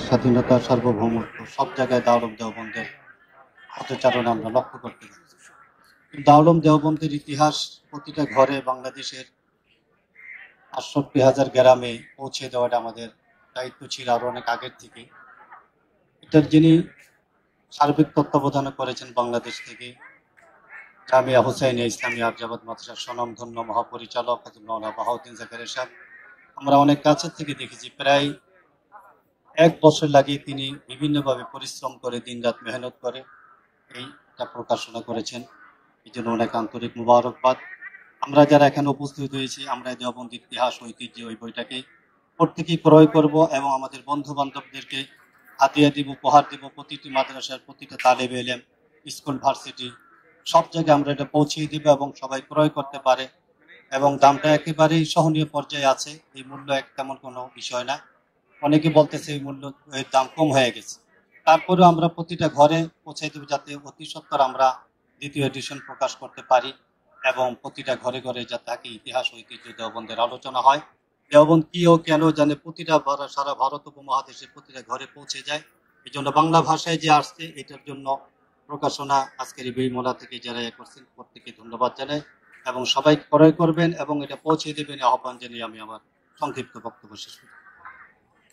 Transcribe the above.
স্বাধীনতা, সার্বভৌমত্ব সব জায়গায় দাওলম দেওবন্দের পদচারণা আমরা লক্ষ্য করতে পারি। দাওলম দেওবন্দের ইতিহাস প্রতিটা ঘরে বাংলাদেশের ৬৮,০০০ গ্রামে পৌঁছে দেওয়াটা আমাদের দায়িত্ব ছিল আরো অনেক আগের থেকে। এটার যিনি সার্বিক তত্ত্বাবধান করেছেন বাংলাদেশ থেকে জামিয়া হুসাইনিয়া ইসলামী আরজাবাদ মাদ্রাসার স্বনামধন্য মহাপরিচালক হযরত মাওলানা বাহাউদ্দিন জাকারিয়া সাহেব, আমরা অনেক কাছের থেকে দেখেছি। প্রায় ১ বছর লাগিয়ে তিনি বিভিন্নভাবে পরিশ্রম করে দিনরাত মেহনত করে এইটা প্রকাশনা করেছেন। এই জন্য অনেক আন্তরিক মুবারকবাদ। আমরা যারা এখানে উপস্থিত হয়েছি, আমরা দেওবন্দি ইতিহাস ঐতিহ্য ওই বইটাকে প্রত্যেকেই ক্রয় করব এবং আমাদের বন্ধু বান্ধবদেরকে হাতিয়া দিব, উপহার দিব। প্রতিটি মাদ্রাসার প্রতিটা তালেবে ইলম, স্কুল, ভার্সিটি সব জায়গায় আমরা এটা পৌঁছিয়ে দিব এবং সবাই ক্রয় করতে পারে। এবং দামটা একেবারেই সহনীয় পর্যায়ে আছে। এই মূল্য তেমন কোনো বিষয় না। অনেকে বলতেছে এই মূল্য এর দাম কম হয়ে গেছে। তারপরেও আমরা প্রতিটা ঘরে পৌঁছাই দেব যাতে অতি সত্বর আমরা দ্বিতীয় এডিশন প্রকাশ করতে পারি এবং প্রতিটা ঘরে ঘরে যাতে থাকে ইতিহাস ঐতিহ্য দেওবন্দের আলোচনা হয়। দেওবন্দ কি ও কেন জানে প্রতিটা সারা ভারত উপমহাদেশে প্রতিটা ঘরে পৌঁছে যায়। এই জন্য বাংলা ভাষায় যে আসছে এটার জন্য প্রকাশনা আজকের এই বইমেলা থেকে যারা করছেন প্রত্যেকে ধন্যবাদ জানাই এবং সবাই ক্রয় করবেন এবং এটা পৌঁছে দেবেন আহ্বান জানিয়ে আমি আমার সংক্ষিপ্ত বক্তব্য শেষ করি।